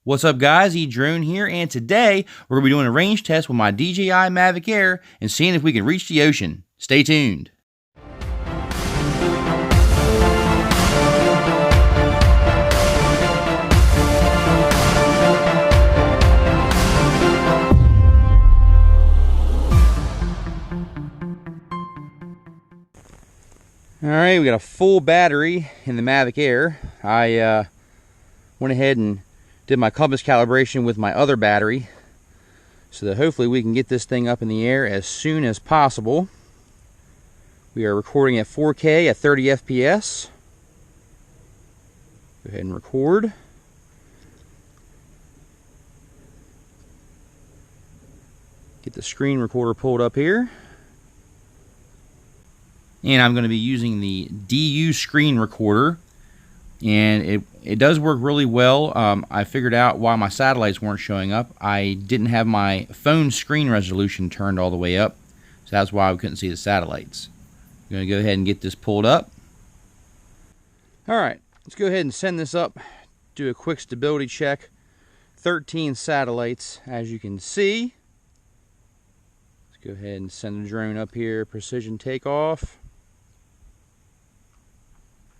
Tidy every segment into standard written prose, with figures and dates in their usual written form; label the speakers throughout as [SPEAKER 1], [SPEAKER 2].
[SPEAKER 1] What's up guys, edrone here, and today we're going to be doing a range test with my DJI Mavic Air and seeing if we can reach the ocean. Stay tuned. Alright, we got a full battery in the Mavic Air. I went ahead and did my compass calibration with my other battery so that hopefully we can get this thing up in the air as soon as possible. We are recording at 4K at 30 FPS. Go ahead and record. Get the screen recorder pulled up here. And I'm going to be using the DU screen recorder, and it does work really well. I figured out why my satellites weren't showing up. I didn't have my phone screen resolution turned all the way up, so that's why we couldn't see the satellites. I'm going to go ahead and get this pulled up. Alright, let's go ahead and send this up, do a quick stability check. 13 satellites, as you can see. Let's go ahead and send the drone up here, precision takeoff.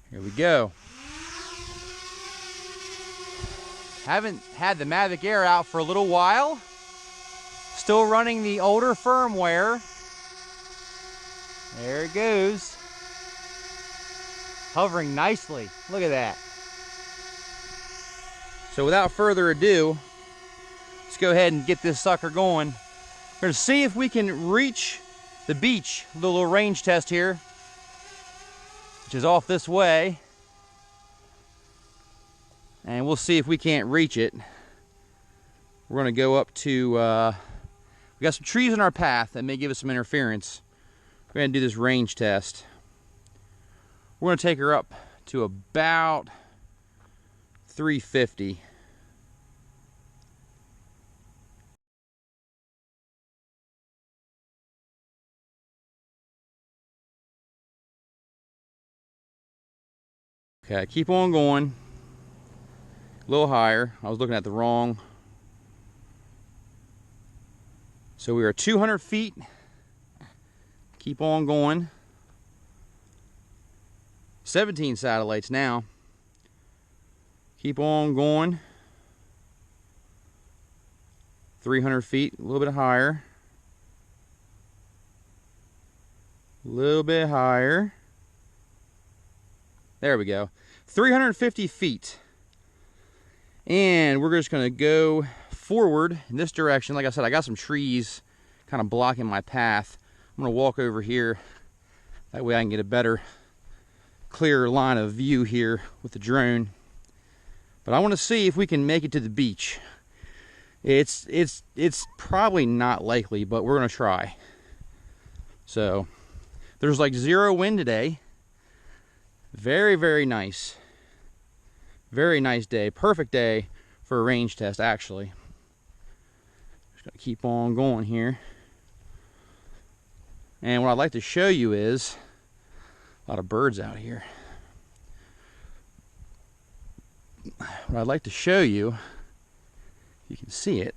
[SPEAKER 1] Here we go. Haven't had the Mavic Air out for a little while. Still running the older firmware. There it goes. Hovering nicely. Look at that. So without further ado, let's go ahead and get this sucker going. We're going to see if we can reach the beach. A little range test here, which is off this way, and we'll see if we can't reach it. We're going to go up to, we got some trees in our path that may give us some interference. We're going to do this range test. We're going to take her up to about 350. Okay, keep on going. A little higher. I was looking at the wrong. So we are 200 feet. Keep on going. 17 satellites now. Keep on going. 300 feet, a little bit higher. A little bit higher. There we go. 350 feet. And we're just going to go forward in this direction. Like I said, I got some trees kind of blocking my path. I'm going to walk over here. That way I can get a better, clearer line of view here with the drone. But I want to see if we can make it to the beach. It's probably not likely, but we're going to try. So, there's like zero wind today. Very, very nice. Very nice day. Perfect day for a range test, actually. Just gonna keep on going here. And what I'd like to show you is a lot of birds out here. What I'd like to show you, you can see it,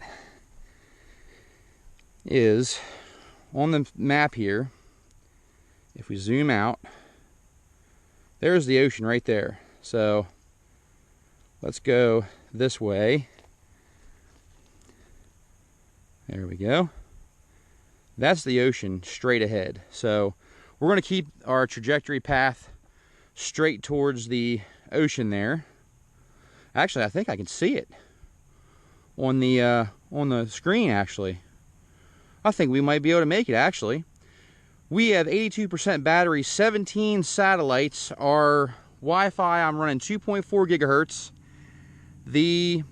[SPEAKER 1] is on the map here. If we zoom out, there's the ocean right there. So let's go this way. There we go. That's the ocean straight ahead. So we're going to keep our trajectory path straight towards the ocean there. Actually, I think I can see it on the screen, actually. I think we might be able to make it, actually. We have 82% battery, 17 satellites. Our Wi-Fi, I'm running 2.4 gigahertz. The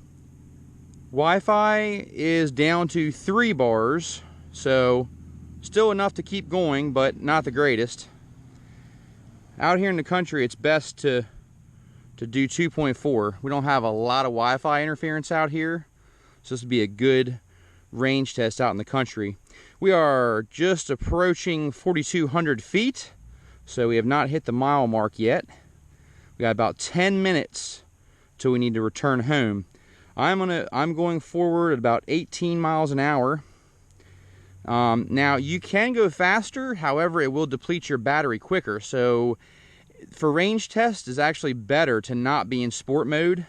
[SPEAKER 1] Wi-Fi is down to 3 bars, so still enough to keep going, but not the greatest. Out here in the country, it's best to do 2.4. We don't have a lot of Wi-Fi interference out here, so this would be a good range test out in the country. We are just approaching 4,200 feet, so we have not hit the mile mark yet. We got about 10 minutes till we need to return home. I'm going forward at about 18 miles an hour. Now you can go faster, however it will deplete your battery quicker, so for range test it's actually better to not be in sport mode.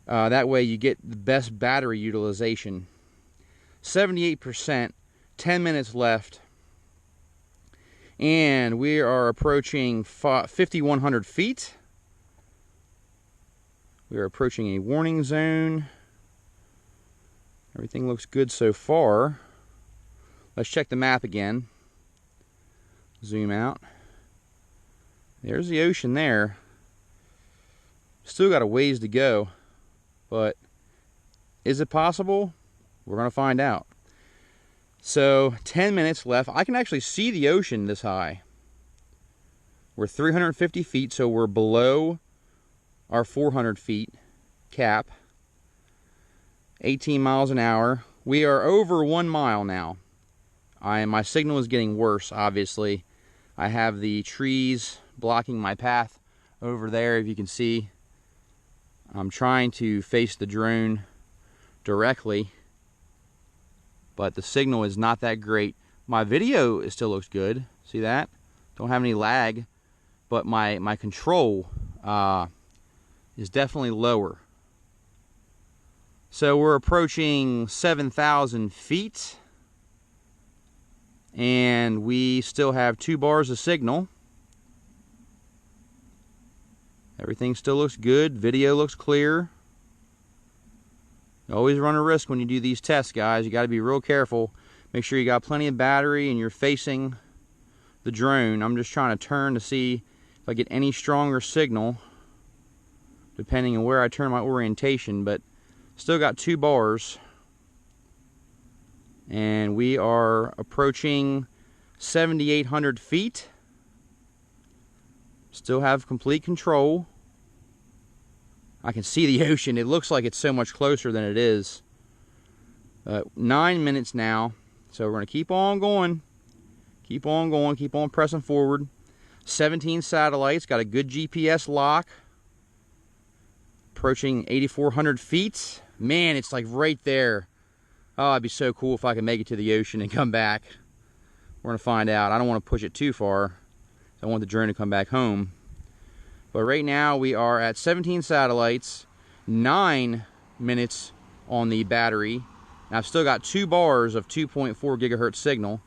[SPEAKER 1] That way you get the best battery utilization. 78%, 10 minutes left, and we are approaching 5,100 feet. We are approaching a warning zone. Everything looks good so far. Let's check the map again. Zoom out. There's the ocean there. Still got a ways to go, but is it possible? We're going to find out. So 10 minutes left. I can actually see the ocean this high. We're 350 feet, so we're below our 400 feet cap. 18 miles an hour. We are over 1 mile now. My signal is getting worse, obviously. I have the trees blocking my path over there, if you can see. I'm trying to face the drone directly, but the signal is not that great. My video still looks good. See that? Don't have any lag, but my control is definitely lower. So we're approaching 7,000 feet, and we still have 2 bars of signal. Everything still looks good. Video looks clear. You always run a risk when you do these tests, guys. You got to be real careful. Make sure you got plenty of battery and you're facing the drone. I'm just trying to turn to see if I get any stronger signal, depending on where I turn my orientation, but still got 2 bars. And we are approaching 7,800 feet. Still have complete control. I can see the ocean. It looks like it's so much closer than it is. 9 minutes now. So we're going to keep on going. Keep on going. Keep on pressing forward. 17 satellites. Got a good GPS lock. Approaching 8,400 feet. Man, it's like right there. Oh, it'd be so cool if I could make it to the ocean and come back. We're going to find out. I don't want to push it too far. I want the drone to come back home. But right now we are at 17 satellites, 9 minutes on the battery. And I've still got 2 bars of 2.4 gigahertz signal.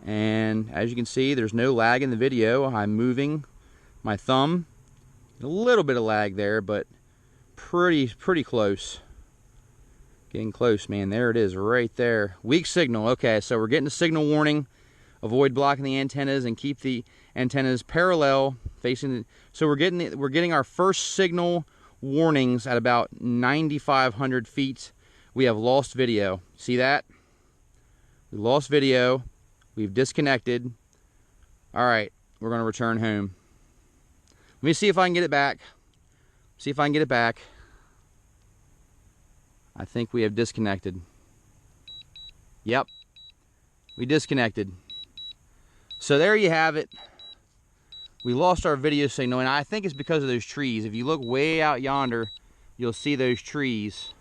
[SPEAKER 1] And as you can see, there's no lag in the video. I'm moving my thumb. A little bit of lag there, but pretty close. Getting close, man. There it is, right there. Weak signal. Okay, so we're getting a signal warning. Avoid blocking the antennas and keep the antennas parallel facing the, so we're getting our first signal warnings at about 9,500 feet. We have lost video. See that? We lost video. We've disconnected. All right, we're going to return home. Let me see if I can get it back. See if I can get it back. I think we have disconnected. Yep, we disconnected. So there you have it. We lost our video signal, and I think it's because of those trees. If you look way out yonder, you'll see those trees.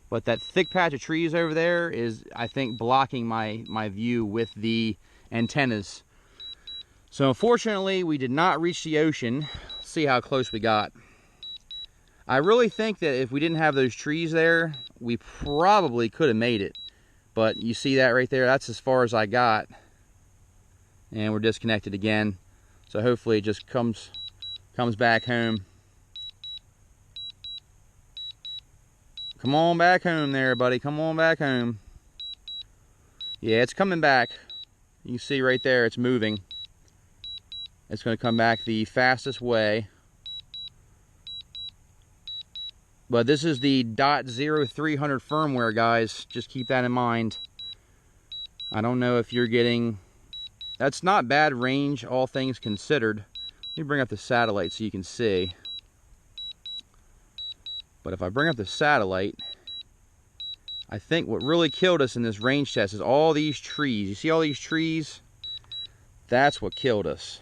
[SPEAKER 1] But that thick patch of trees over there is, I think, blocking my view with the antennas. So unfortunately, we did not reach the ocean. Let's see how close we got. I really think that if we didn't have those trees there, we probably could have made it. But you see that right there? That's as far as I got. And we're disconnected again. So hopefully it just comes back home. Come on back home there, buddy. Come on back home. Yeah, it's coming back. You can see right there, it's moving. It's going to come back the fastest way. But this is the .0300 firmware, guys. Just keep that in mind. I don't know if you're getting... That's not bad range, all things considered. Let me bring up the satellite so you can see. But if I bring up the satellite, I think what really killed us in this range test is all these trees. You see all these trees? That's what killed us.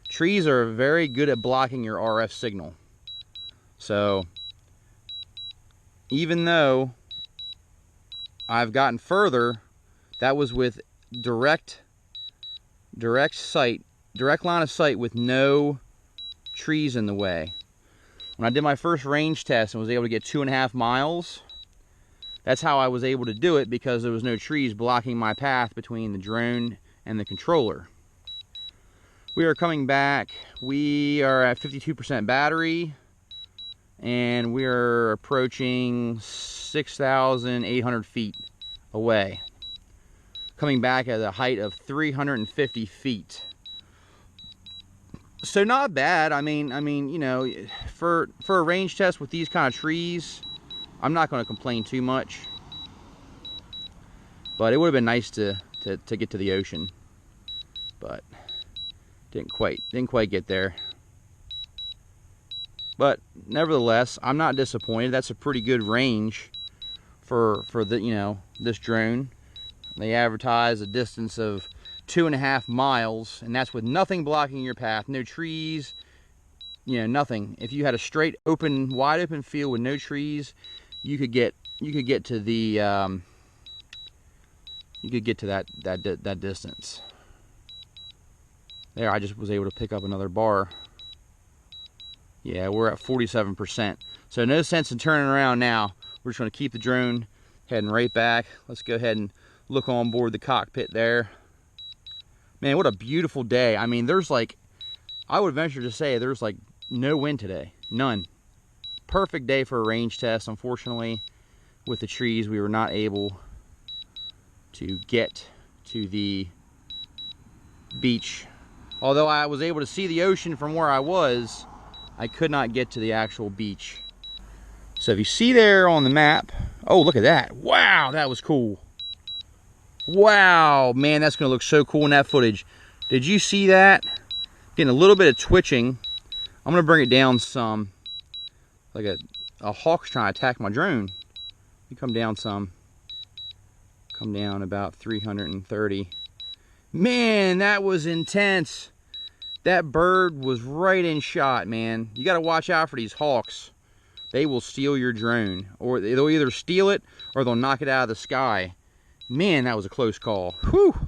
[SPEAKER 1] Trees are very good at blocking your RF signal. So even though I've gotten further, that was with direct line of sight with no trees in the way. When I did my first range test and was able to get 2.5 miles, that's how I was able to do it, because there was no trees blocking my path between the drone and the controller. We are coming back. We are at 52% battery, and we are approaching 6,800 feet away. Coming back at a height of 350 feet. So not bad. I mean, you know, for a range test with these kind of trees, I'm not going to complain too much. But it would have been nice to get to the ocean, but didn't quite get there. But nevertheless, I'm not disappointed. That's a pretty good range for the, you know, this drone. They advertise a distance of 2.5 miles, and that's with nothing blocking your path, no trees, you know, nothing. If you had a straight open, wide open field with no trees, you could get to the that distance. There, I just was able to pick up another bar. Yeah, we're at 47%. So no sense in turning around now. We're just going to keep the drone heading right back. Let's go ahead and look on board the cockpit there. Man, what a beautiful day. I mean, there's like, I would venture to say there's like no wind today. None. Perfect day for a range test. Unfortunately, with the trees, we were not able to get to the beach. Although I was able to see the ocean from where I was, I could not get to the actual beach. So if you see there on the map, oh, look at that. Wow, that was cool. Wow, man, that's gonna look so cool in that footage. Did you see that? Getting a little bit of twitching. I'm gonna bring it down some. Like a hawk's trying to attack my drone. You come down some. Come down about 330. Man, that was intense. That bird was right in shot, man. You gotta watch out for these hawks. They will steal your drone, or they'll either steal it or they'll knock it out of the sky. Man, that was a close call. Whew.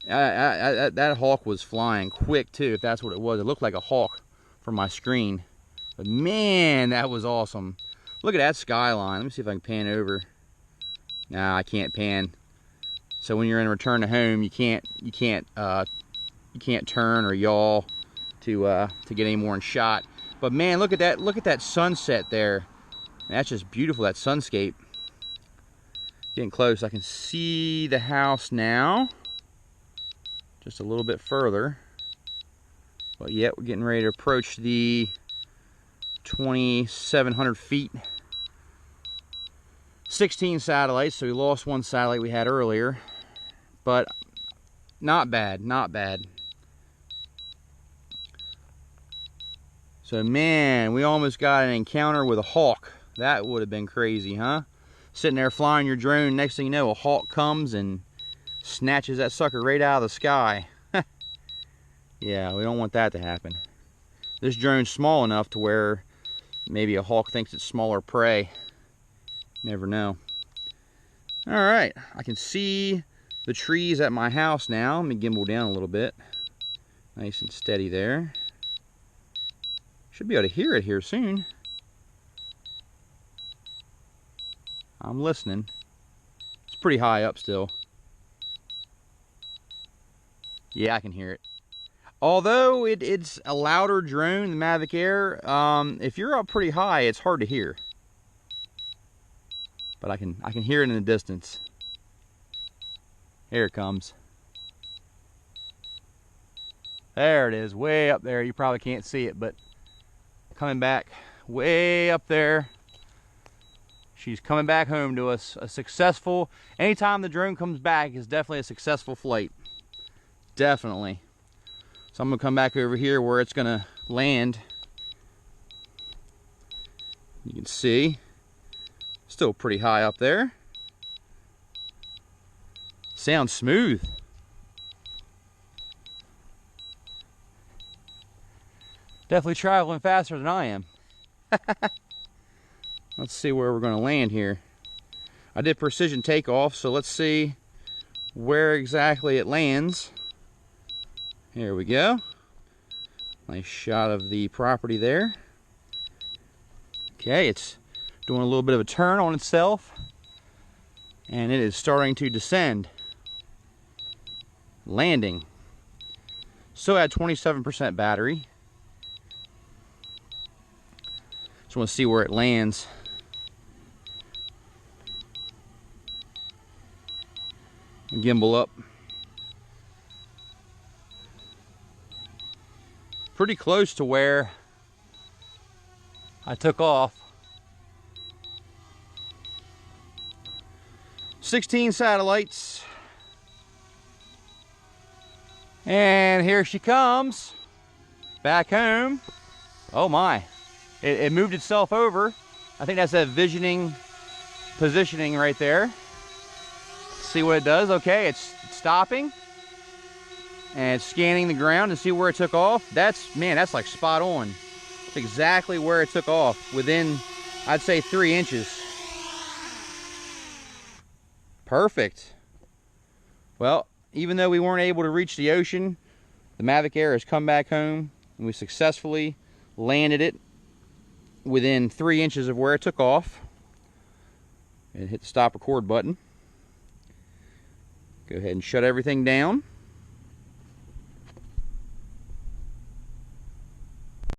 [SPEAKER 1] That hawk was flying quick too, if that's what it was. It looked like a hawk from my screen. But man, that was awesome. Look at that skyline. Let me see if I can pan over. Nah, I can't pan. So when you're in return to home, you can't turn or yaw to get any more in shot. But man, look at that sunset there. That's just beautiful, that sunscape. Getting close. I can see the house now. Just a little bit further. But yet we're getting ready to approach the 2,700 feet. 16 satellites, so we lost one satellite we had earlier. But not bad, not bad. So man, we almost got an encounter with a hawk. That would have been crazy, huh? Sitting there flying your drone, next thing you know, a hawk comes and snatches that sucker right out of the sky. Yeah, we don't want that to happen. This drone's small enough to where maybe a hawk thinks it's smaller prey. Never know. All right, I can see the trees at my house now. Let me gimbal down a little bit. Nice and steady there. Should be able to hear it here soon. I'm listening. It's pretty high up still. Yeah, I can hear it. Although it's a louder drone, the Mavic Air, if you're up pretty high, it's hard to hear. But I can hear it in the distance. Here it comes. There it is, way up there. You probably can't see it, but coming back way up there. She's coming back home to us. A successful, anytime the drone comes back is definitely a successful flight. Definitely. So I'm gonna come back over here where it's gonna land. You can see, still pretty high up there. Sounds smooth. Definitely traveling faster than I am. Let's see where we're going to land here. I did precision takeoff, so let's see where exactly it lands. Here we go. Nice shot of the property there. Okay, it's doing a little bit of a turn on itself, and it is starting to descend. Landing. Still at 27% battery. Just want to see where it lands. Gimbal up. Pretty close to where I took off. 16 satellites. And here she comes. Back home. Oh my. It moved itself over. I think that's that visioning positioning right there. See what it does. Okay, it's stopping and it's scanning the ground to see where it took off. That's like spot on. It's exactly where it took off, within, I'd say, 3 inches. Perfect. Well, even though we weren't able to reach the ocean, the Mavic Air has come back home and we successfully landed it within 3 inches of where it took off. And hit the stop record button. Go ahead and shut everything down.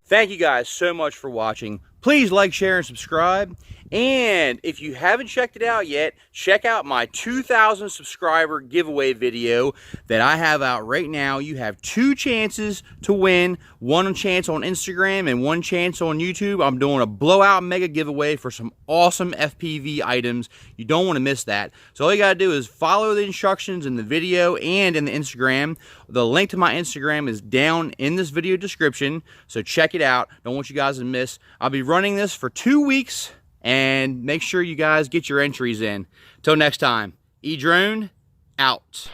[SPEAKER 1] Thank you guys so much for watching. Please like, share, and subscribe. And if you haven't checked it out yet, check out my 2,000 subscriber giveaway video that I have out right now. You have 2 chances to win. 1 chance on Instagram and 1 chance on YouTube. I'm doing a blowout mega giveaway for some awesome FPV items. You don't want to miss that. So all you got to do is follow the instructions in the video and in the Instagram. The link to my Instagram is down in this video description. So check it out. Don't want you guys to miss. I'll be running this for 2 weeks. And make sure you guys get your entries in. Till next time, edrone out.